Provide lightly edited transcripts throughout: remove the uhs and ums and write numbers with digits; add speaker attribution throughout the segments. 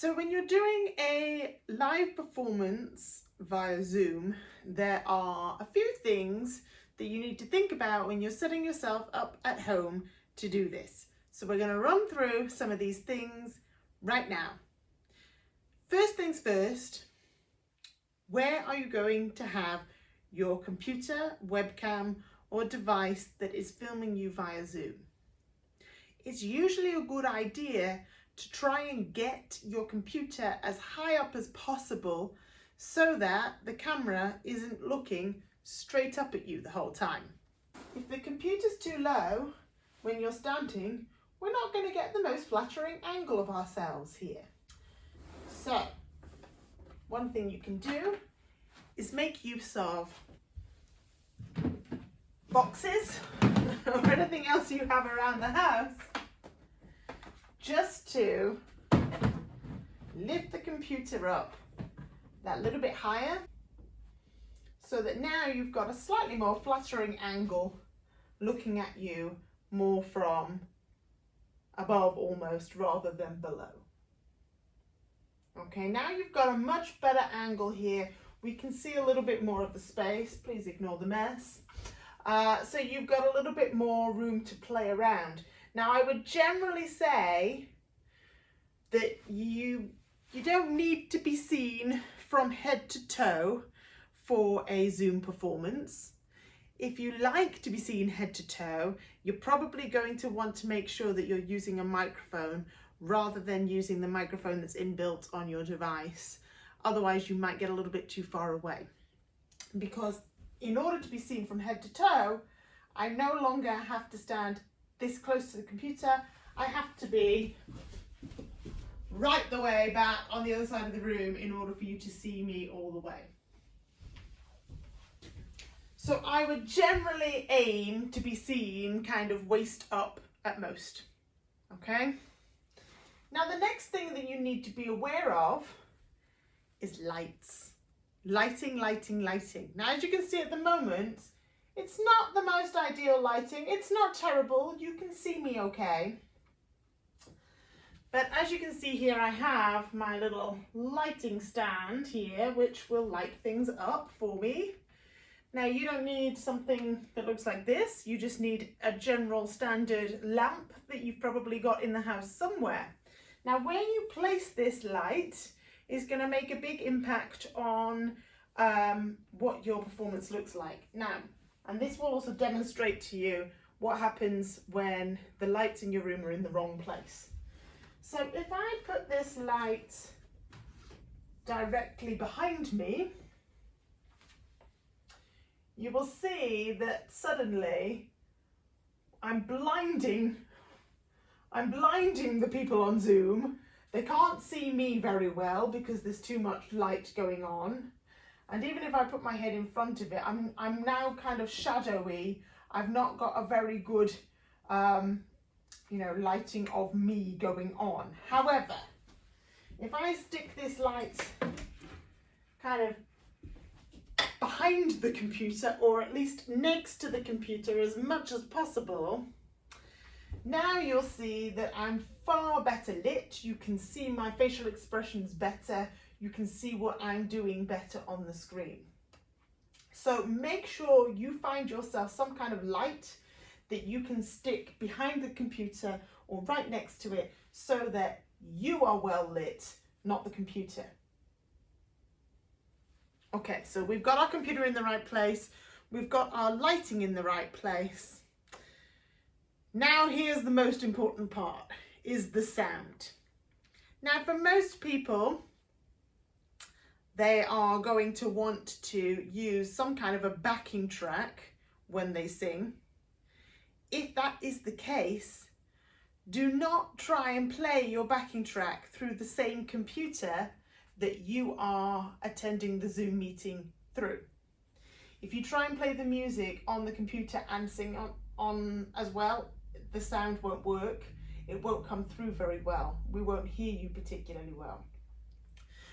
Speaker 1: So when you're doing a live performance via Zoom, there are a few things that you need to think about when you're setting yourself up at home to do this. So we're going to run through some of these things right now. First things first, where are you going to have your computer, webcam, or device that is filming you via Zoom? It's usually a good idea to try and get your computer as high up as possible so that the camera isn't looking straight up at you the whole time. If the computer's too low when you're standing, we're not going to get the most flattering angle of ourselves here. So, one thing you can do is make use of boxes or anything else you have around the house just to lift the computer up that little bit higher so that now you've got a slightly more flattering angle looking at you more from above almost rather than below. Okay, now you've got a much better angle here. We can see a little bit more of the space. Please ignore the mess. So you've got a little bit more room to play around. Now I would generally say that you don't need to be seen from head to toe for a Zoom performance. If you like to be seen head to toe, you're probably going to want to make sure that you're using a microphone rather than using the microphone that's inbuilt on your device. Otherwise you might get a little bit too far away. Because in order to be seen from head to toe, I no longer have to stand this close to the computer. I have to be right the way back on the other side of the room in order for you to see me all the way. So I would generally aim to be seen kind of waist up at most, okay? Now the next thing that you need to be aware of is lights. Lighting, lighting, lighting. Now as you can see at the moment, it's not the most ideal lighting. It's not terrible. You can see me okay. But as you can see here, I have my little lighting stand here, which will light things up for me. Now you don't need something that looks like this. You just need a general standard lamp that you've probably got in the house somewhere. Now where you place this light is going to make a big impact on what your performance looks like. Now, and this will also demonstrate to you what happens when the lights in your room are in the wrong place. So if I put this light directly behind me, you will see that suddenly I'm blinding the people on Zoom. They can't see me very well because there's too much light going on. And even if I put my head in front of it, I'm now kind of shadowy. I've not got a very good, lighting of me going on. However, if I stick this light kind of behind the computer, or at least next to the computer as much as possible, now you'll see that I'm far better lit. You can see my facial expressions better. You can see what I'm doing better on the screen. So make sure you find yourself some kind of light that you can stick behind the computer or right next to it so that you are well lit, not the computer. Okay, so we've got our computer in the right place. We've got our lighting in the right place. Now here's the most important part, is the sound. Now for most people, they are going to want to use some kind of a backing track when they sing. If that is the case, do not try and play your backing track through the same computer that you are attending the Zoom meeting through. If you try and play the music on the computer and sing on as well, the sound won't work. It won't come through very well. We won't hear you particularly well.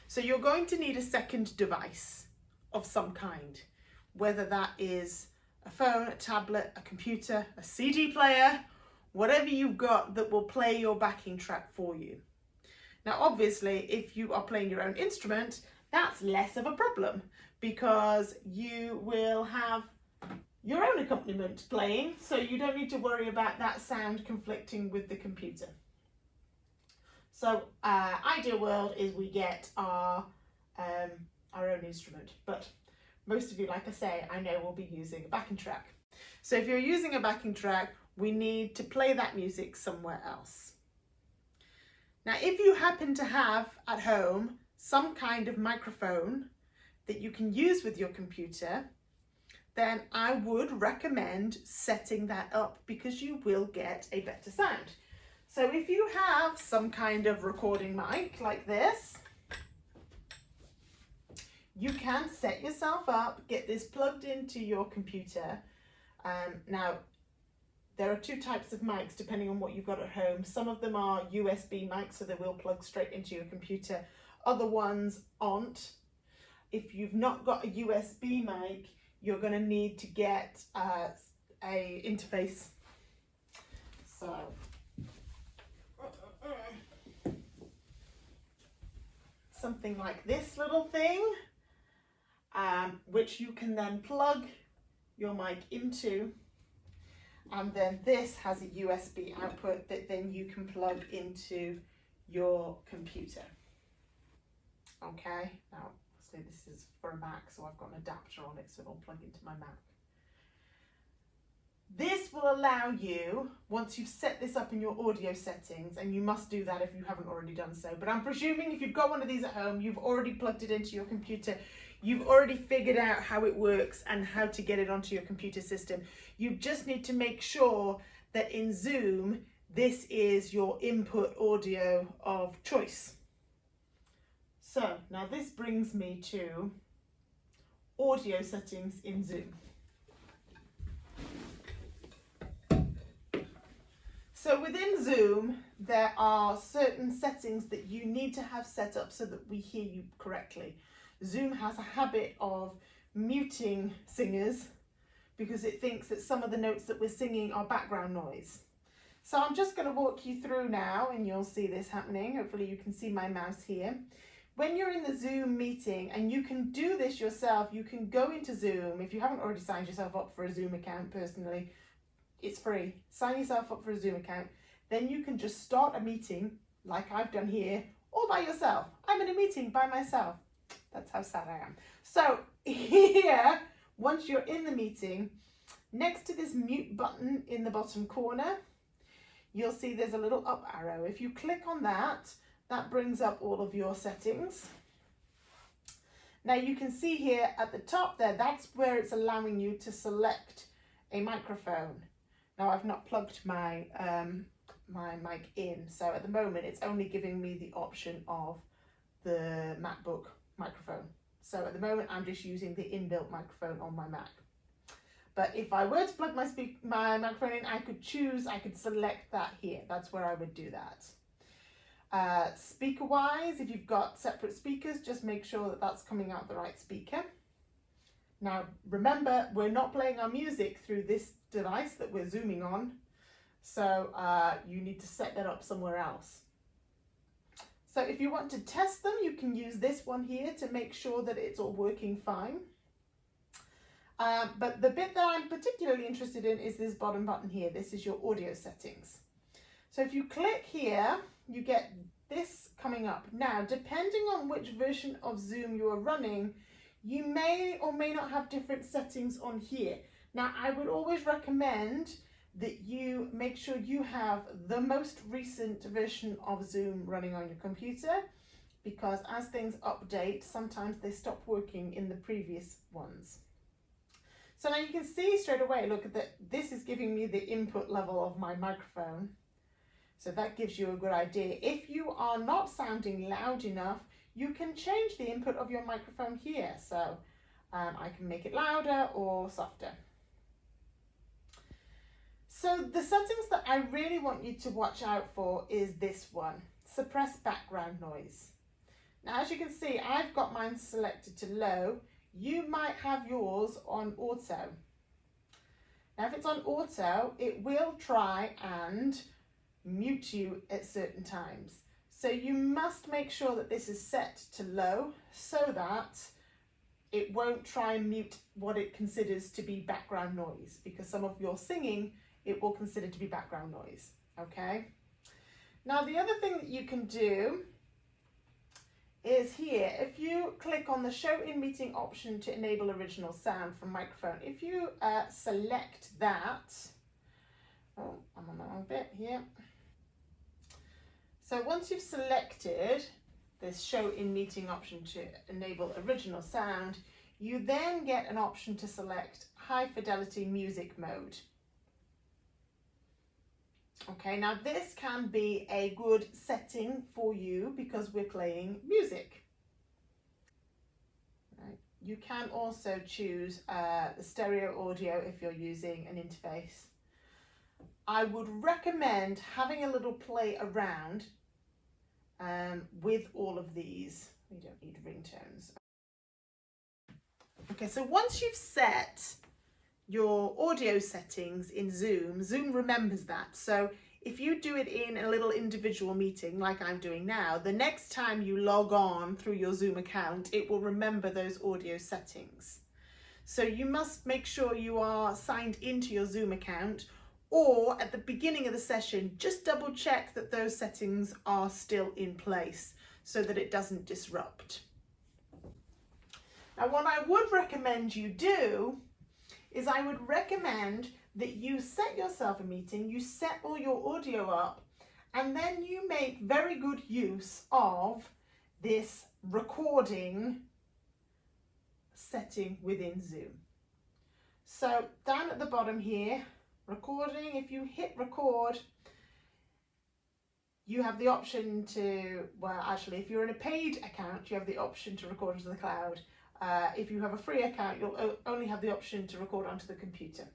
Speaker 1: So you're going to need a second device of some kind, whether that is a phone, a tablet, a computer, a CD player, whatever you've got that will play your backing track for you. Now, obviously, if you are playing your own instrument, that's less of a problem because you will have your own accompaniment playing, so you don't need to worry about that sound conflicting with the computer. So ideal world is we get our own instrument, but most of you, like I say, I know will be using a backing track. So if you're using a backing track, we need to play that music somewhere else. Now, if you happen to have at home some kind of microphone that you can use with your computer, then I would recommend setting that up because you will get a better sound. So if you have some kind of recording mic like this, you can set yourself up, get this plugged into your computer. Now, there are two types of mics depending on what you've got at home. Some of them are USB mics, so they will plug straight into your computer. Other ones aren't. If you've not got a USB mic, you're going to need to get a interface. So something like this little thing, which you can then plug your mic into, and then this has a USB output that then you can plug into your computer. Okay, now obviously this is for a Mac, so I've got an adapter on it so it'll plug into my Mac. This will allow you, once you've set this up in your audio settings, and you must do that if you haven't already done so, but I'm presuming if you've got one of these at home, you've already plugged it into your computer, you've already figured out how it works and how to get it onto your computer system. You just need to make sure that in Zoom, this is your input audio of choice. So now this brings me to audio settings in Zoom. So within Zoom, there are certain settings that you need to have set up so that we hear you correctly. Zoom has a habit of muting singers because it thinks that some of the notes that we're singing are background noise. So I'm just going to walk you through now and you'll see this happening. Hopefully you can see my mouse here. When you're in the Zoom meeting, and you can do this yourself, you can go into Zoom. If you haven't already signed yourself up for a Zoom account personally, it's free. Sign yourself up for a Zoom account. Then you can just start a meeting like I've done here, all by yourself. I'm in a meeting by myself. That's how sad I am. So here, once you're in the meeting, next to this mute button in the bottom corner, you'll see there's a little up arrow. If you click on that, that brings up all of your settings. Now you can see here at the top there, that's where it's allowing you to select a microphone. Now I've not plugged my my mic in, so at the moment it's only giving me the option of the MacBook microphone. So at the moment I'm just using the inbuilt microphone on my Mac. But if I were to plug my microphone in, I could select that here. That's where I would do that. Speaker wise, if you've got separate speakers, just make sure that that's coming out the right speaker. Now remember, we're not playing our music through this device that we're zooming on, so you need to set that up somewhere else. So if you want to test them, you can use this one here to make sure that it's all working fine. But the bit that I'm particularly interested in is this bottom button here. This is your audio settings. So if you click here, you get this coming up. Now, depending on which version of Zoom you are running, you may or may not have different settings on here. Now, I would always recommend that you make sure you have the most recent version of Zoom running on your computer, because as things update, sometimes they stop working in the previous ones. So now you can see straight away, look at that, this is giving me the input level of my microphone. So that gives you a good idea. If you are not sounding loud enough, you can change the input of your microphone here. So I can make it louder or softer. So the settings that I really want you to watch out for is this one, suppress background noise. Now, as you can see, I've got mine selected to low. You might have yours on auto. Now, if it's on auto, it will try and mute you at certain times. So you must make sure that this is set to low so that it won't try and mute what it considers to be background noise, because some of your singing it will consider to be background noise. Okay. Now the other thing that you can do is here, if you click on the show in meeting option to enable original sound from microphone, if you select that, oh, I'm on the wrong bit here. So once you've selected this show in meeting option to enable original sound, you then get an option to select high fidelity music mode. Okay, now this can be a good setting for you because we're playing music. Right. You can also choose the stereo audio if you're using an interface. I would recommend having a little play around with all of these. We don't need ringtones. Okay, so once you've set your audio settings in Zoom, Zoom remembers that. So if you do it in a little individual meeting like I'm doing now, the next time you log on through your Zoom account, it will remember those audio settings. So you must make sure you are signed into your Zoom account, or at the beginning of the session, just double check that those settings are still in place so that it doesn't disrupt. Now, what I would recommend you do is I would recommend that you set yourself a meeting, you set all your audio up, and then you make very good use of this recording setting within Zoom. So down at the bottom here, recording, if you hit record, you have the option to, well, actually, if you're in a paid account, you have the option to record into the cloud. If you have a free account, you'll only have the option to record onto the computer.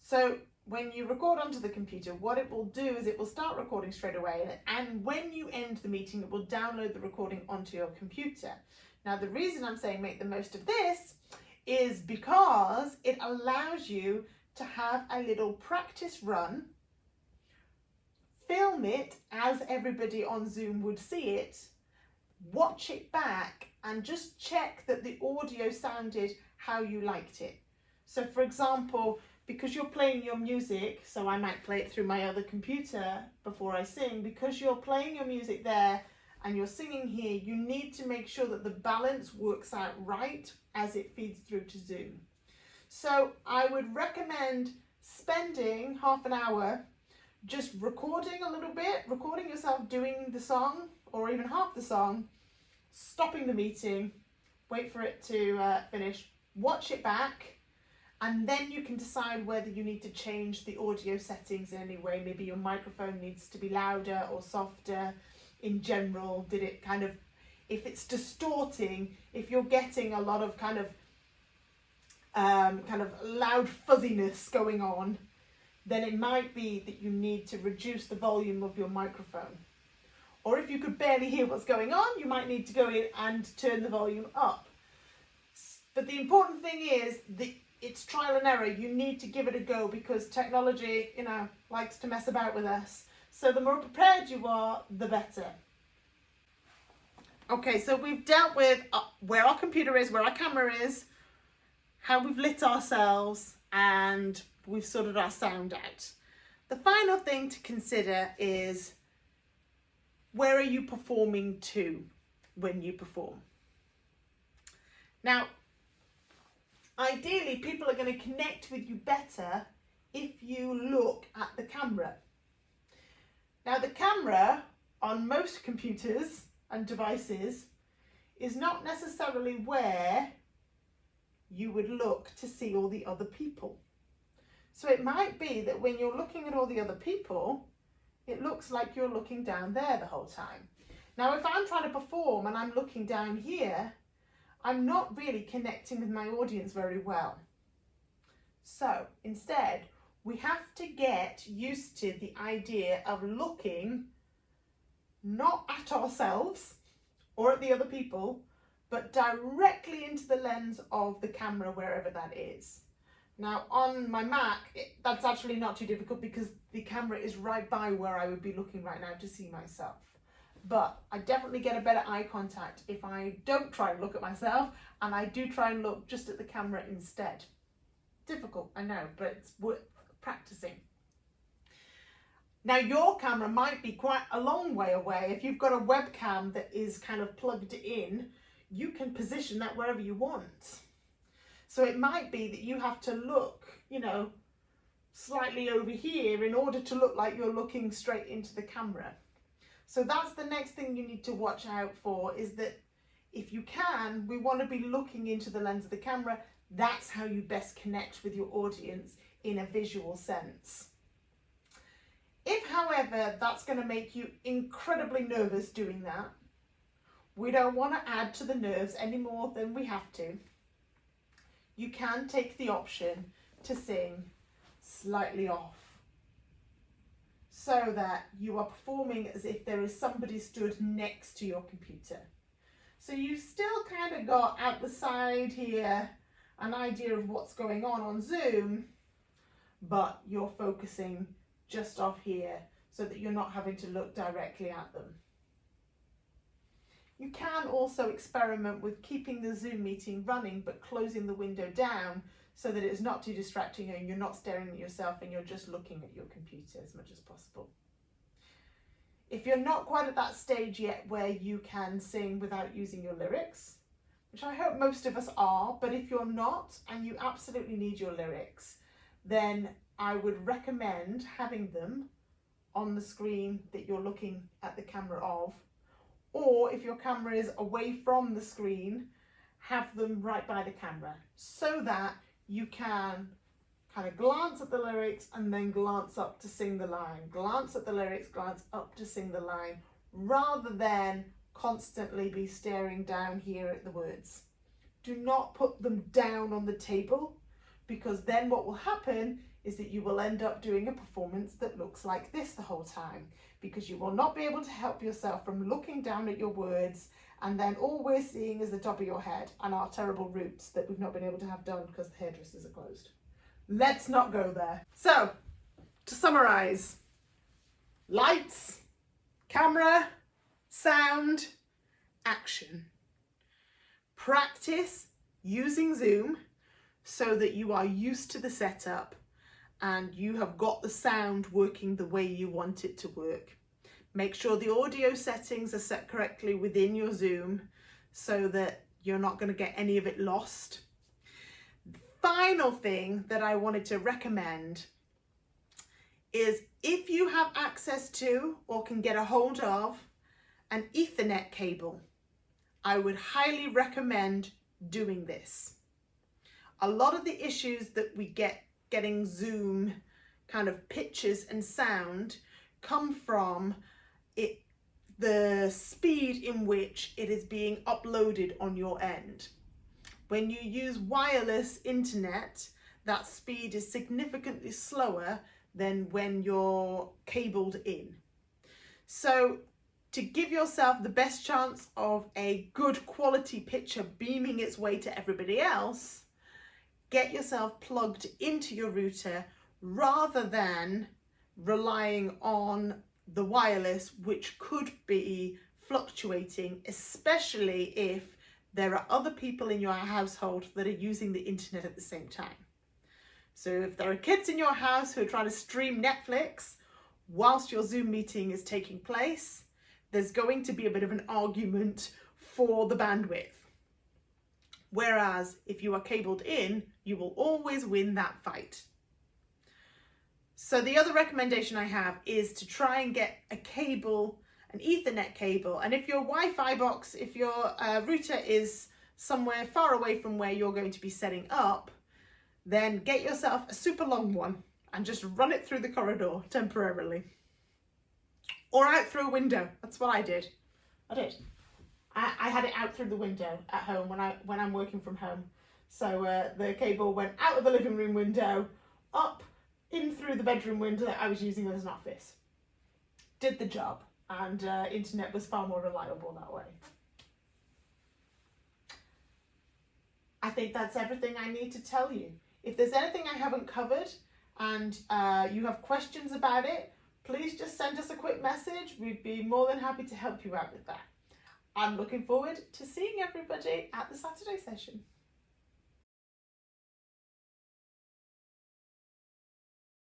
Speaker 1: So when you record onto the computer, what it will do is it will start recording straight away, and when you end the meeting, it will download the recording onto your computer. Now, the reason I'm saying make the most of this is because it allows you to have a little practice run, film it as everybody on Zoom would see it, watch it back, and just check that the audio sounded how you liked it. So for example, because you're playing your music, so I might play it through my other computer before I sing, because you're playing your music there and you're singing here, you need to make sure that the balance works out right as it feeds through to Zoom. So I would recommend spending half an hour just recording a little bit, recording yourself doing the song or even half the song, stopping the meeting, wait for it to finish, watch it back, and then you can decide whether you need to change the audio settings in any way. Maybe your microphone needs to be louder or softer in general. Did it kind of, if it's distorting, if you're getting a lot of kind of loud fuzziness going on, then it might be that you need to reduce the volume of your microphone. Or if you could barely hear what's going on, you might need to go in and turn the volume up. But the important thing is that it's trial and error. You need to give it a go because technology, likes to mess about with us. So the more prepared you are, the better. Okay, so we've dealt with where our computer is, where our camera is, how we've lit ourselves, and we've sorted our sound out. The final thing to consider is, where are you performing to when you perform? Now, ideally, people are going to connect with you better if you look at the camera. Now, the camera on most computers and devices is not necessarily where you would look to see all the other people. So it might be that when you're looking at all the other people, it looks like you're looking down there the whole time. Now, if I'm trying to perform and I'm looking down here, I'm not really connecting with my audience very well. So instead, we have to get used to the idea of looking not at ourselves or at the other people, but directly into the lens of the camera, wherever that is. Now, on my Mac, that's actually not too difficult because the camera is right by where I would be looking right now to see myself. but I definitely get a better eye contact if I don't try and look at myself and I do try and look just at the camera instead. Difficult, I know, but it's worth practicing. Now your camera might be quite a long way away. If you've got a webcam that is kind of plugged in, you can position that wherever you want. So it might be that you have to look, you know, slightly over here in order to look like you're looking straight into the camera. So that's the next thing you need to watch out for, is that if you can, we want to be looking into the lens of the camera. That's how you best connect with your audience in a visual sense. If, however, that's going to make you incredibly nervous doing that, we don't want to add to the nerves any more than we have to. You can take the option to sing slightly off, so that you are performing as if there is somebody stood next to your computer. So you've still kind of got out the side here an idea of what's going on Zoom, but you're focusing just off here so that you're not having to look directly at them. You can also experiment with keeping the Zoom meeting running but closing the window down so that it's not too distracting and you're not staring at yourself and you're just looking at your computer as much as possible. If you're not quite at that stage yet where you can sing without using your lyrics, which I hope most of us are, but if you're not and you absolutely need your lyrics, then I would recommend having them on the screen that you're looking at the camera of, or if your camera is away from the screen, have them right by the camera so that you can kind of glance at the lyrics and then glance up to sing the line, glance at the lyrics, glance up to sing the line, rather than constantly be staring down here at the words. Do not put them down on the table, because then what will happen is that you will end up doing a performance that looks like this the whole time, because you will not be able to help yourself from looking down at your words, and then all we're seeing is the top of your head and our terrible roots that we've not been able to have done because the hairdressers are closed. Let's not go there. So, to summarize, lights, camera, sound, action. Practice using Zoom so that you are used to the setup and you have got the sound working the way you want it to work. Make sure the audio settings are set correctly within your Zoom so that you're not going to get any of it lost. The final thing that I wanted to recommend is, if you have access to or can get a hold of an Ethernet cable, I would highly recommend doing this. A lot of the issues that we get getting Zoom kind of pictures and sound come from the speed in which it is being uploaded on your end. When you use wireless internet, that speed is significantly slower than when you're cabled in. So to give yourself the best chance of a good quality picture beaming its way to everybody else, get yourself plugged into your router rather than relying on the wireless, which could be fluctuating, especially if there are other people in your household that are using the internet at the same time. So if there are kids in your house who are trying to stream Netflix whilst your Zoom meeting is taking place, there's going to be a bit of an argument for the bandwidth. Whereas if you are cabled in, you will always win that fight. So the other recommendation I have is to try and get a cable, an Ethernet cable. And if your Wi-Fi box, if your router is somewhere far away from where you're going to be setting up, then get yourself a super long one and just run it through the corridor temporarily. Or out through a window. That's what I did. I had it out through the window at home when I'm working from home. So the cable went out of the living room window, up in through the bedroom window that I was using as an office. Did the job, and internet was far more reliable that way. I think that's everything I need to tell you. If there's anything I haven't covered and you have questions about it, please just send us a quick message. We'd be more than happy to help you out with that. I'm looking forward to seeing everybody at the Saturday session.